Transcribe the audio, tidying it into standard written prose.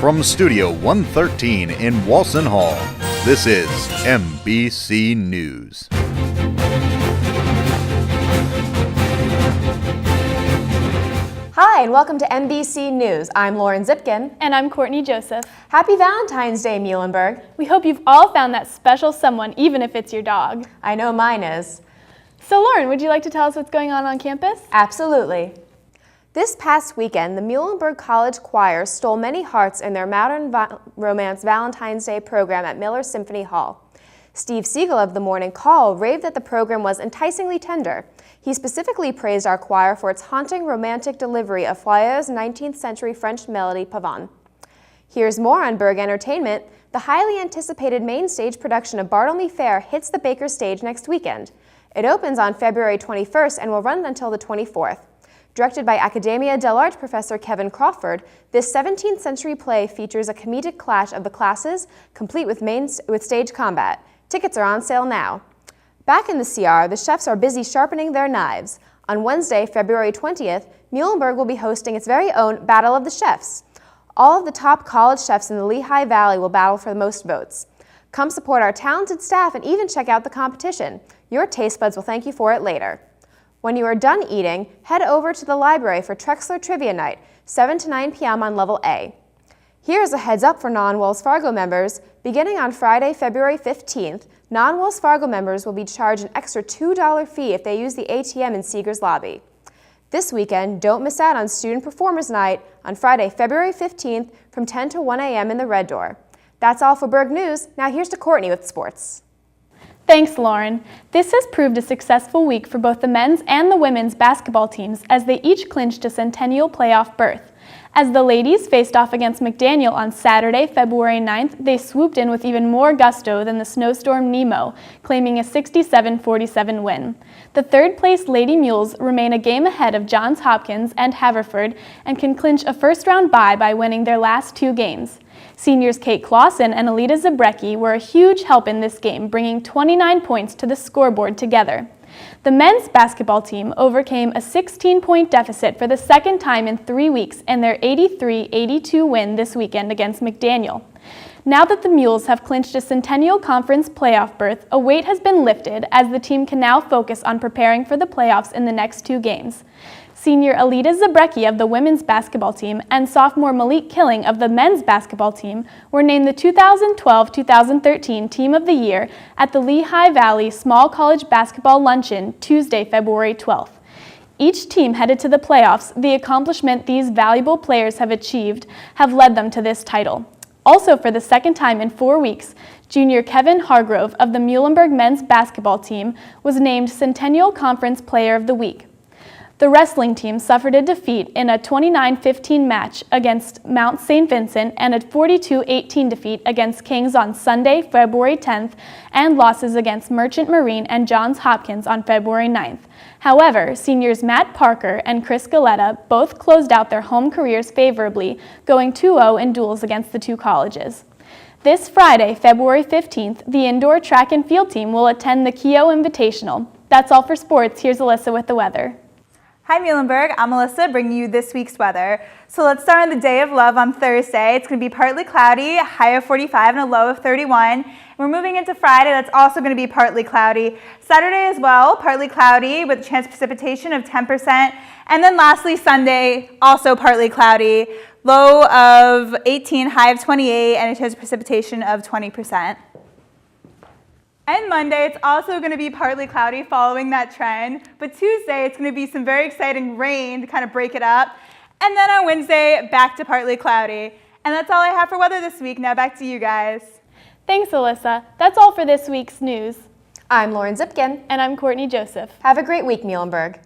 from Studio 113 in Walson Hall, this is MBC News. Hi, and welcome to MBC News. I'm Lauren Zipkin. And I'm Courtney Joseph. Happy Valentine's Day, Muhlenberg. We hope you've all found that special someone, even if it's your dog. I know mine is. So Lauren, would you like to tell us what's going on campus? Absolutely. This past weekend, the Muhlenberg College Choir stole many hearts in their Modern Romance Valentine's Day program at Miller Symphony Hall. Steve Siegel of the Morning Call raved that the program was enticingly tender. He specifically praised our choir for its haunting romantic delivery of Fleyer's 19th century French melody Pavane. Here's more on Berg Entertainment. The highly anticipated main stage production of Bartlemy Fair hits the Baker stage next weekend. It opens on February 21st and will run until the 24th. Directed by Academia dell'Arte professor Kevin Crawford, this 17th century play features a comedic clash of the classes, complete with stage combat. Tickets are on sale now. Back in the CR, the chefs are busy sharpening their knives. On Wednesday, February 20th, Muhlenberg will be hosting its very own Battle of the Chefs. All of the top college chefs in the Lehigh Valley will battle for the most votes. Come support our talented staff and even check out the competition. Your taste buds will thank you for it later. When you are done eating, head over to the library for Trexler Trivia Night, 7 to 9 p.m. on Level A. Here's a heads up for non-Wells Fargo members. Beginning on Friday, February 15th, non-Wells Fargo members will be charged an extra $2 fee if they use the ATM in Seeger's lobby. This weekend, don't miss out on Student Performers Night on Friday, February 15th from 10 to 1 a.m. in the Red Door. That's all for Berg News. Now here's to Courtney with sports. Thanks, Lauren. This has proved a successful week for both the men's and the women's basketball teams as they each clinched a Centennial playoff berth. As the ladies faced off against McDaniel on Saturday, February 9th, they swooped in with even more gusto than the snowstorm Nemo, claiming a 67-47 win. The third-place Lady Mules remain a game ahead of Johns Hopkins and Haverford and can clinch a first-round bye by winning their last two games. Seniors Kate Clausen and Alita Zabrecki were a huge help in this game, bringing 29 points to the scoreboard together. The men's basketball team overcame a 16-point deficit for the second time in 3 weeks in their 83-82 win this weekend against McDaniel. Now that the Mules have clinched a Centennial Conference playoff berth, a weight has been lifted as the team can now focus on preparing for the playoffs in the next two games. Senior Alita Zabrecki of the women's basketball team and sophomore Malik Killing of the men's basketball team were named the 2012-2013 Team of the Year at the Lehigh Valley Small College Basketball Luncheon Tuesday, February 12th. Each team headed to the playoffs. The accomplishment these valuable players have achieved have led them to this title. Also, for the second time in 4 weeks, junior Kevin Hargrove of the Muhlenberg men's basketball team was named Centennial Conference Player of the Week. The wrestling team suffered a defeat in a 29-15 match against Mount St. Vincent and a 42-18 defeat against Kings on Sunday, February 10th, and losses against Merchant Marine and Johns Hopkins on February 9th. However, seniors Matt Parker and Chris Galetta both closed out their home careers favorably, going 2-0 in duels against the two colleges. This Friday, February 15th, the indoor track and field team will attend the Keough Invitational. That's all for sports. Here's Elyssa with the weather. Hi Muhlenberg, I'm Elyssa bringing you this week's weather. So let's start on the day of love on Thursday. It's going to be partly cloudy, a high of 45 and a low of 31. And we're moving into Friday, that's also going to be partly cloudy. Saturday as well, partly cloudy with a chance of precipitation of 10%. And then lastly, Sunday, also partly cloudy, low of 18, high of 28, and a chance of precipitation of 20%. And Monday, it's also going to be partly cloudy following that trend. But Tuesday, it's going to be some very exciting rain to kind of break it up. And then on Wednesday, back to partly cloudy. And that's all I have for weather this week. Now back to you guys. Thanks, Elyssa. That's all for this week's news. I'm Lauren Zipkin. And I'm Courtney Joseph. Have a great week, Muhlenberg.